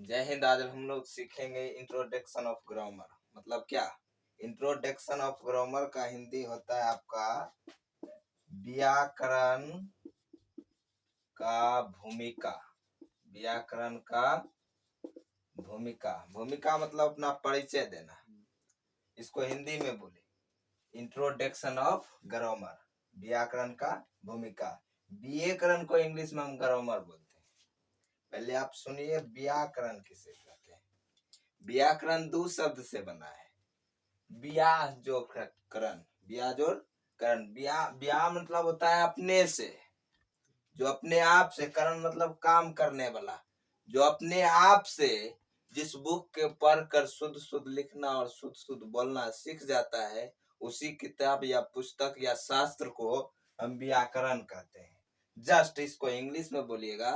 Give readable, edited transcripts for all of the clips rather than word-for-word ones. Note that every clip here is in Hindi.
जय हिंद। आज हम लोग सीखेंगे इंट्रोडक्शन ऑफ ग्रामर। मतलब क्या? इंट्रोडक्शन ऑफ ग्रामर का हिंदी होता है आपका व्याकरण का भूमिका। व्याकरण का भूमिका। भूमिका मतलब अपना परिचय देना। इसको हिंदी में बोले इंट्रोडक्शन ऑफ ग्रामर, व्याकरण का भूमिका। व्याकरण को इंग्लिश में हम ग्रामर बोलते हैं। पहले आप सुनिए व्याकरण किसे कहते हैं। व्याकरण दो शब्द से बना है। व्याह जो करण, व्याह जो करण। व्याह मतलब होता है अपने से, जो अपने आप से। करण मतलब काम करने वाला। जो अपने आप से जिस बुक के पढ़ कर शुद्ध शुद्ध लिखना और शुद्ध शुद्ध बोलना सीख जाता है, उसी किताब या पुस्तक या शास्त्र को हम व्याकरण कहते हैं। जस्ट इसको इंग्लिश में बोलिएगा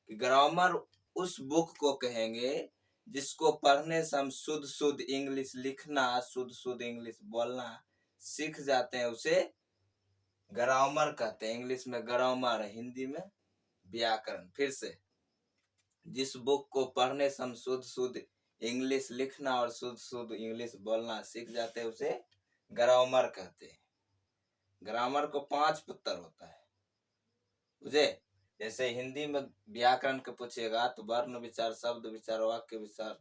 कि ग्रामर उस बुक को कहेंगे जिसको पढ़ने से हम शुद्ध शुद्ध इंग्लिश लिखना, शुद्ध शुद्ध इंग्लिश बोलना सीख जाते हैं, उसे ग्रामर कहते हैं। इंग्लिश में ग्रामर, हिंदी में व्याकरण। फिर से, जिस बुक को पढ़ने से हम शुद्ध शुद्ध इंग्लिश लिखना और शुद्ध शुद्ध इंग्लिश बोलना सीख जाते हैं, उसे ग्रामर कहते हैं। ग्रामर को 5 पुत्र होता है, बुझे? जैसे हिंदी में व्याकरण के पूछेगा तो वर्ण विचार, शब्द विचार, वाक्य विचार,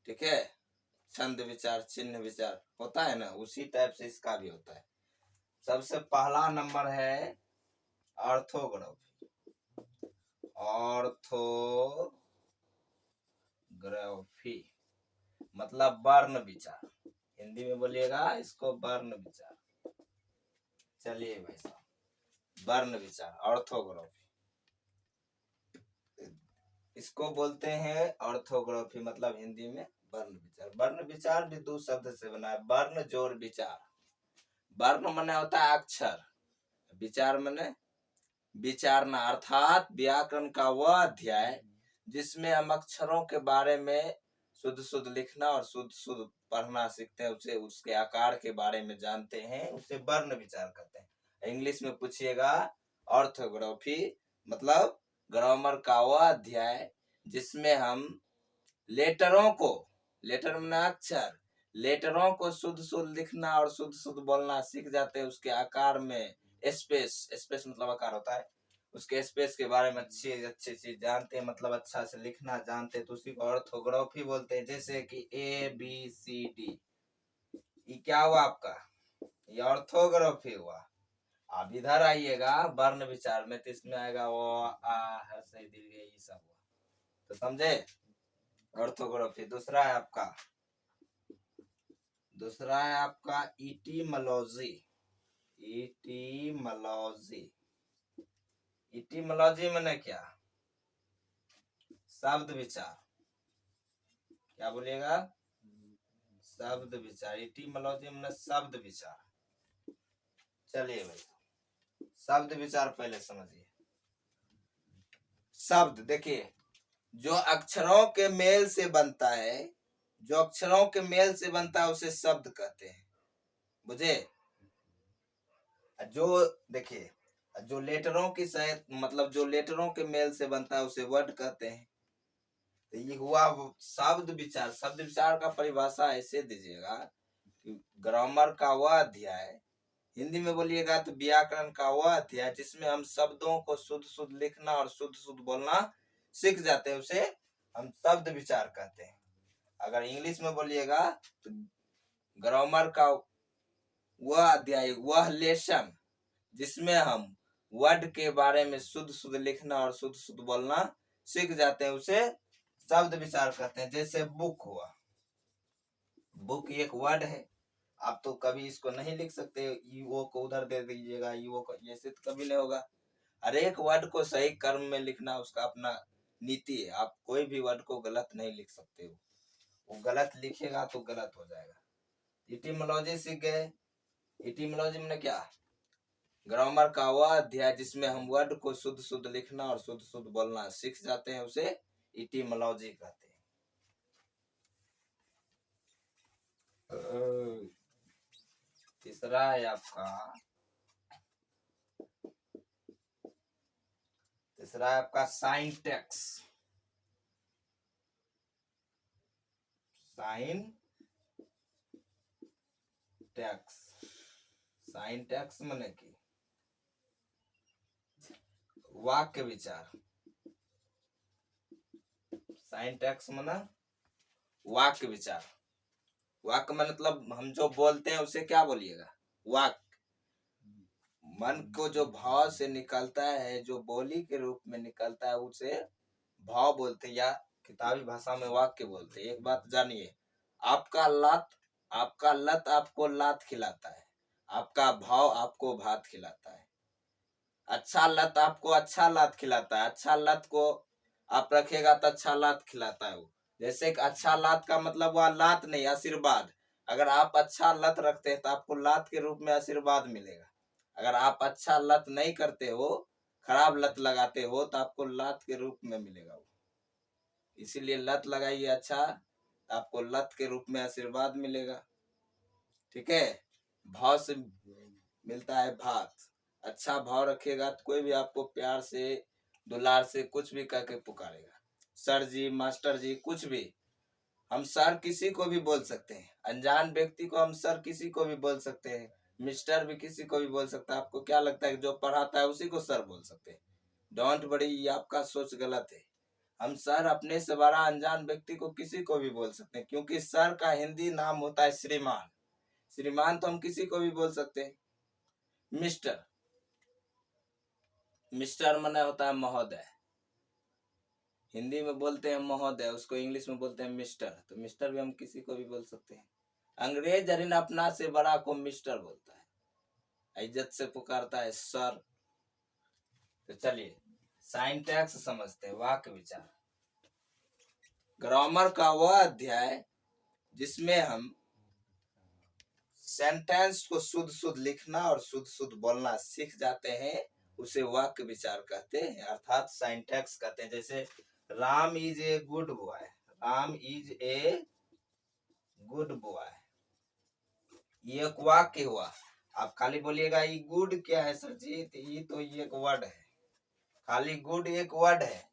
ठीक है, छंद विचार, चिन्ह विचार होता है ना, उसी टाइप से इसका भी होता है। सबसे पहला नंबर है ऑर्थोग्राफी। ऑर्थोग्राफी मतलब वर्ण विचार। हिंदी में बोलिएगा इसको वर्ण विचार। चलिए भाई साहब, वर्ण विचार, ऑर्थोग्राफी इसको बोलते हैं। ऑर्थोग्राफी मतलब हिंदी में वर्ण विचार। वर्ण विचार भी दो शब्द से बना है, वर्ण जोड़ विचार। वर्ण माने होता है अक्षर, विचार माने विचारना। अर्थात व्याकरण का वह अध्याय जिसमें हम अक्षरों के बारे में शुद्ध शुद्ध लिखना और शुद्ध शुद्ध पढ़ना सीखते हैं, उसे उसके आकार के बारे में जानते हैं, उसे वर्ण विचार कहते हैं। इंग्लिश में पूछिएगा ऑर्थोग्राफी मतलब ग्रामर का वह अध्याय जिसमें हम लेटरों को, लेटर में अक्षर, लेटरों को शुद्ध शुद्ध लिखना और शुद्ध शुद्ध बोलना सीख जाते हैं। उसके आकार में स्पेस, स्पेस मतलब आकार होता है, उसके स्पेस के बारे में अच्छी अच्छी चीज जानते हैं, मतलब अच्छा से लिखना जानते हैं, तो उसी को ऑर्थोग्राफी बोलते हैं। जैसे कि ABCD, ये क्या हुआ आपका? ये ऑर्थोग्राफी हुआ। अब इधर आइएगा वर्ण विचार में, तो इसमें आएगा वो आ हर्षई दीर्घई, ये सब हुआ। तो समझे ऑर्थोग्राफी। दूसरा है आपका इटीमोलॉजी। इटीमोलॉजी, इटीमोलॉजी माने क्या? शब्द विचार। क्या बोलिएगा? शब्द विचार। इटीमोलॉजी माने शब्द विचार। चलिए भाई, शब्द विचार पहले समझिए। शब्द देखिए, जो अक्षरों के मेल से बनता है, जो अक्षरों के मेल से बनता है उसे शब्द कहते हैं, बुझे? जो देखिए, जो लेटरों की सहित मतलब जो लेटरों के मेल से बनता है उसे वर्ड कहते हैं। तो ये हुआ शब्द विचार। शब्द विचार का परिभाषा ऐसे दीजिएगा कि ग्रामर का वह अध्याय, हिंदी में बोलिएगा तो व्याकरण का वह अध्याय जिसमें हम शब्दों को शुद्ध शुद्ध लिखना और शुद्ध शुद्ध बोलना सीख जाते हैं, उसे हम शब्द विचार कहते हैं। अगर इंग्लिश में बोलिएगा तो ग्रामर का वह अध्याय, वह लेसन जिसमें हम वर्ड के बारे में शुद्ध शुद्ध लिखना और शुद्ध शुद्ध बोलना सीख जाते हैं, उसे शब्द विचार कहते हैं। जैसे बुक हुआ, बुक एक वर्ड है। आप तो कभी इसको नहीं लिख सकते, ईओ को उधर दे दीजिएगा, ईओ को, ऐसे तो कभी नहीं होगा। हर एक वर्ड को सही क्रम में लिखना उसका अपना नीति है। आप कोई भी वर्ड को गलत नहीं लिख सकते हो, वो गलत लिखेगा तो गलत हो जाएगा। इटीमोलॉजी सीख गए। इटीमोलॉजी में क्या? ग्रामर का वह अध्याय जिसमें हम वर्ड को शुद्ध शुद्ध लिखना और शुद्ध शुद्ध बोलना सीख जाते हैं, उसे इटीमोलॉजी कहते हैं। तीसरा है आपका syntax. Syntax. Syntax माने की वाक्य विचार। साइन टैक्स माना वाक्य विचार। वाक्य मतलब हम जो बोलते हैं उसे क्या बोलिएगा? वाक्य। मन को जो भाव से निकलता है, जो बोली के रूप में निकलता है, उसे भाव बोलते हैं या किताबी भाषा में वाक्य बोलते हैं। एक बात जानिए, आपका लत आपको लात खिलाता है, आपका भाव आपको भात खिलाता है। अच्छा लत आपको अच्छा लात खिलाता है, अच्छा लत को आप रखेगा तो अच्छा लात खिलाता है वो। जैसे कि अच्छा लात का मतलब वह लात नहीं, आशीर्वाद। अगर आप अच्छा लत रखते हैं तो आपको लात के रूप में आशीर्वाद मिलेगा। अगर आप अच्छा लत नहीं करते हो, खराब लत लगाते हो, तो आपको लात के रूप में मिलेगा वो। इसीलिए लत लगाइए अच्छा, तो आपको लत के रूप में आशीर्वाद मिलेगा। ठीक है। भाव से मिलता है भात। अच्छा भाव रखेगा तो कोई भी आपको प्यार से, दुलार से कुछ भी कह के पुकारेगा। सर जी, मास्टर जी, कुछ भी। हम सर किसी को भी बोल सकते हैं। अनजान व्यक्ति को हम सर किसी को भी बोल सकते हैं। मिस्टर भी किसी को भी बोल सकता है। आपको क्या लगता है कि जो पढ़ाता है उसी को सर बोल सकते हैं? डोंट वरी, ये आपका सोच गलत है। हम सर अपने से बड़ा अनजान व्यक्ति को किसी को भी बोल सकते हैं, क्योंकि सर का हिंदी नाम होता है श्रीमान। श्रीमान तो हम किसी को भी बोल सकते हैं। मिस्टर, मिस्टर माने होता है महोदय। हिंदी में बोलते हैं महोदय, उसको इंग्लिश में बोलते हैं मिस्टर। तो मिस्टर भी हम किसी को भी बोल सकते हैं। अंग्रेज अरिन अपना से बड़ा को मिस्टर बोलता है, इज्जत से पुकारता है सर। तो चलिए साइन टैक्स समझते हैं, वाक्य विचार। ग्रामर का वह अध्याय जिसमें हम सेंटेंस को शुद्ध शुद्ध लिखना और शुद्ध शुद्ध बोलना सीख जाते हैं, उसे वाक्य विचार कहते हैं, अर्थात साइंटैक्स कहते हैं। जैसे Ram is a good boy, Ram is a good boy, ये एक वाक्य हुआ। आप खाली बोलिएगा ये गुड क्या है सर जी, ये तो ये एक वर्ड है। खाली गुड एक वर्ड है,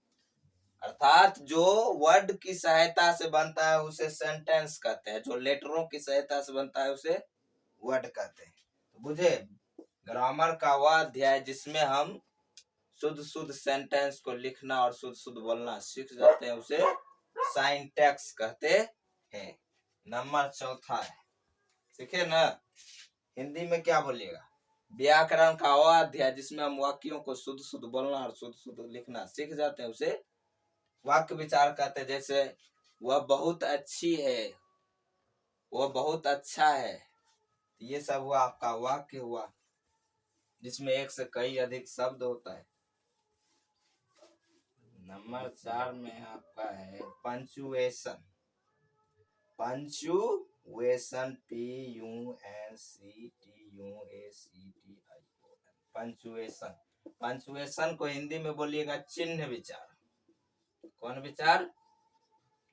अर्थात जो वर्ड की सहायता से बनता है उसे सेंटेंस कहते हैं, जो लेटरों की सहायता से बनता है उसे वर्ड कहते हैं। तो बुझे, ग्रामर का वह अध्याय जिसमें हम शुद्ध शुद्ध सेंटेंस को लिखना और शुद्ध शुद्ध बोलना सीख जाते हैं, उसे साइंटैक्स कहते हैं। नंबर चौथा है, सीखे ना? हिंदी में क्या बोलिएगा? व्याकरण का वह अध्याय जिसमें हम वाक्यों को शुद्ध शुद्ध बोलना और शुद्ध शुद्ध लिखना सीख जाते हैं, उसे वाक्य विचार कहते हैं। जैसे वह बहुत अच्छी है, वह बहुत अच्छा है, ये सब हुआ आपका वाक्य हुआ, जिसमें एक से कई अधिक शब्द होता है। नंबर 4 में आपका है punctuation. Punctuation, PUNCTUACTION, punctuation. Punctuation को हिंदी में बोलिएगा चिन्ह विचार। कौन विचार?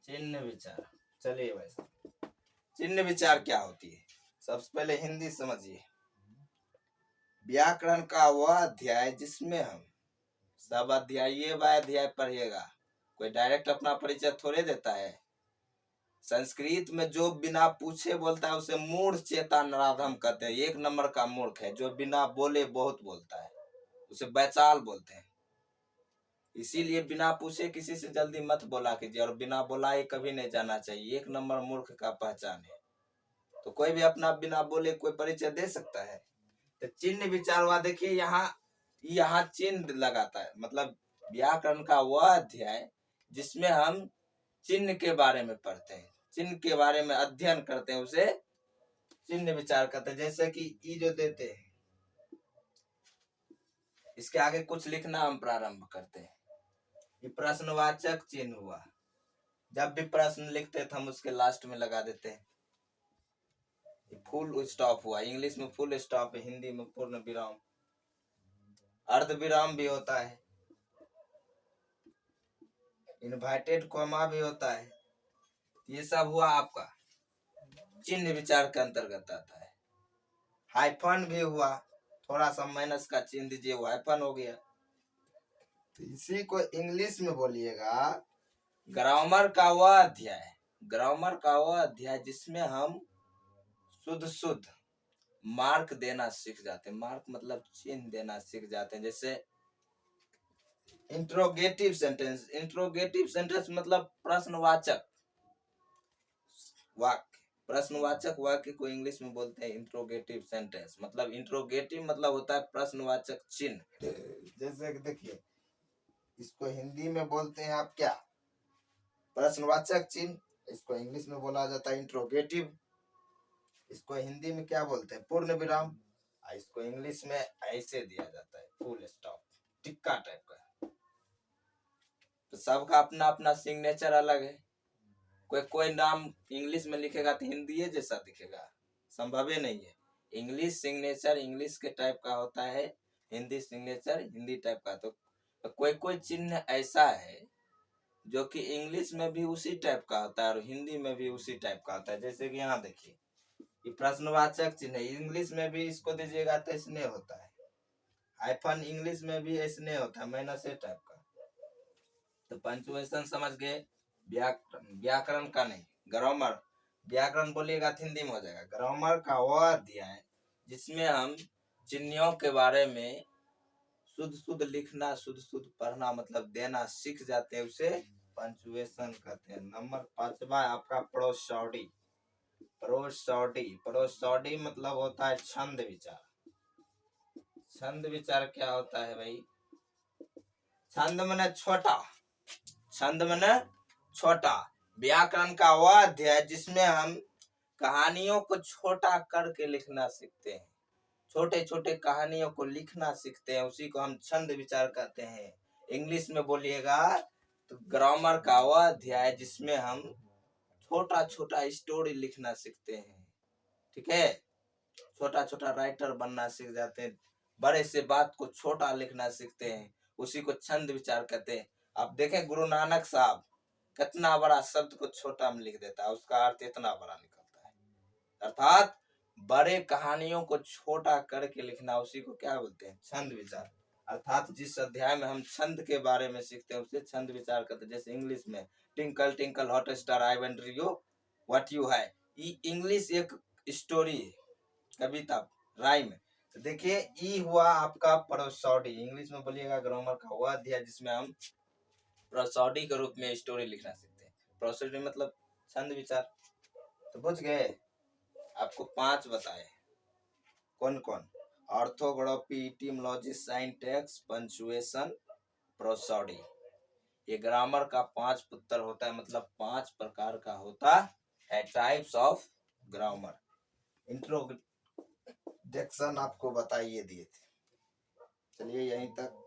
चिन्ह विचार। चलिए भाई साहब, चिन्ह विचार क्या होती है? सबसे पहले हिंदी समझिए। व्याकरण का वह अध्याय जिसमें हम सब अध्याय बाय अध्याय पढ़िएगा, कोई डायरेक्ट अपना परिचय थोड़े देता है। संस्कृत में जो बिना पूछे बोलता है उसे मूढ़ चेता नराधम कहते हैं। एक नंबर का मूर्ख है जो बिना बोले बहुत बोलता है, उसे बैचाल बोलते हैं। इसीलिए बिना पूछे किसी से जल्दी मत बोला कीजिए, और बिना बोलाए कभी नहीं जाना चाहिए, एक नंबर मूर्ख का पहचान है। तो कोई भी अपना बिना बोले कोई परिचय दे सकता है? तो चिन्ह विचार हुआ। देखिए यहाँ चिन्ह लगाता है, मतलब व्याकरण का वह अध्याय जिसमें हम चिन्ह के बारे में पढ़ते हैं, चिन्ह के बारे में अध्ययन करते हैं, उसे चिन्ह विचार करते हैं। जैसे कि ई जो देते हैं, इसके आगे कुछ लिखना हम प्रारंभ करते हैं, ये प्रश्नवाचक चिन्ह हुआ। जब भी प्रश्न लिखते हैं तो हम उसके लास्ट में लगा देते हैं। फुल स्टॉप हुआ, इंग्लिश में फुल स्टॉप है, हिंदी में पूर्ण विराम। अर्ध विराम भी होता है, इन्वर्टेड कॉमा भी होता है। ये सब हुआ आपका चिन्ह विचार के अंतर्गत आता है। हाइफन भी हुआ, थोड़ा सा माइनस का चिन्ह दीजिए, वो हाइफन हो गया। तो इसी को इंग्लिश में बोलिएगा ग्रामर का वह अध्याय ग्रामर का वो अध्याय जिसमें हम शुद्ध शुद्ध मार्क देना सीख जाते हैं। मार्क मतलब चिन्ह देना सीख जाते हैं। जैसे इंट्रोगेटिव सेंटेंस, इंट्रोगेटिव सेंटेंस मतलब प्रश्नवाचक वाक्य। प्रश्नवाचक वाक्य को इंग्लिश में बोलते हैं इंट्रोगेटिव सेंटेंस। मतलब इंट्रोगेटिव मतलब होता है प्रश्नवाचक चिन्ह। जैसे कि देखिए, इसको हिंदी में बोलते हैं आप क्या, प्रश्नवाचक चिन्ह। इसको इंग्लिश में बोला जाता है इंट्रोगेटिव। इसको हिंदी में क्या बोलते हैं, पूर्ण विराम। इसको इंग्लिश में ऐसे दिया जाता है, फुल स्टॉप, टिक्का टाइप का। तो सबका अपना अपना सिग्नेचर अलग है। कोई नाम इंग्लिश में लिखेगा तो हिंदी जैसा दिखेगा, संभव ही नहीं है। इंग्लिश सिग्नेचर इंग्लिश के टाइप का होता है, हिंदी सिग्नेचर हिंदी टाइप का। तो कोई चिन्ह ऐसा है जो कि इंग्लिश में भी उसी टाइप का होता है और हिंदी में भी उसी टाइप का होता है। जैसे कि यहाँ देखिए, ये प्रश्नवाचक चिन्ह है, इंग्लिश में भी इसको दीजिएगा तो स्नेह होता है। हाइफन इंग्लिश में भी स्नेह होता है, माइनस ए टाइप का। तो पंचुएशन समझ गए, व्याकरण का नहीं, ग्रामर। व्याकरण बोलिएगा तो हिंदी में हो जाएगा। ग्रामर का वह अध्याय जिसमें हम चिन्हों के बारे में शुद्ध शुद्ध लिखना, शुद्ध शुद्ध पढ़ना मतलब देना सीख जाते हैं, उसे पंचुएशन कहते हैं। नंबर 5वां आपका प्रोसोडी। प्रोसोडी, प्रोसोडी मतलब होता है छंद विचार। छंद विचार क्या होता है भाई, छंद मने छोटा, छंद मने छोटा। व्याकरण का वह अध्याय जिसमें हम कहानियों को छोटा करके लिखना सीखते हैं, छोटे छोटे कहानियों को लिखना सीखते हैं, उसी को हम छंद विचार कहते हैं। इंग्लिश में बोलिएगा तो ग्रामर का वह अध्याय जिसमें हम छोटा छोटा स्टोरी लिखना सीखते हैं। ठीक है, छोटा छोटा राइटर बनना सीख जाते हैं, बड़े से बात को छोटा लिखना सीखते हैं, उसी को छंद विचार कहते हैं। अब देखें गुरु नानक साहब कितना बड़ा शब्द को छोटा में लिख देता है, उसका अर्थ इतना बड़ा निकलता है। अर्थात बड़े कहानियों को छोटा करके लिखना, उसी को क्या बोलते हैं, छंद विचार। अर्थात जिस अध्याय में हम छंद के बारे में सीखते हैं उसे छंद विचार कहते हैं। जैसे इंग्लिश में tinkle tinkle hot star I wonder you what you है, ये इंग्लिश एक स्टोरी है, कविता, राइम। तो देखिए, ई हुआ आपका प्रोसोडी। इंग्लिश में बोलिएगा ग्रामर का हुआ अध्याय जिसमें हम प्रोसोडी के रूप में स्टोरी लिखना सीखते हैं। प्रोसोडी मतलब छंद विचार। तो बुझ गए, आपको 5 बताए, कौन कौन, orthography, etymology, syntax, punctuation, prosody. ये ग्रामर का 5 पुत्र होता है, मतलब 5 प्रकार का होता है, टाइप्स ऑफ ग्रामर। इंट्रोडक्शन आपको बताइए दिए थे। चलिए यहीं तक।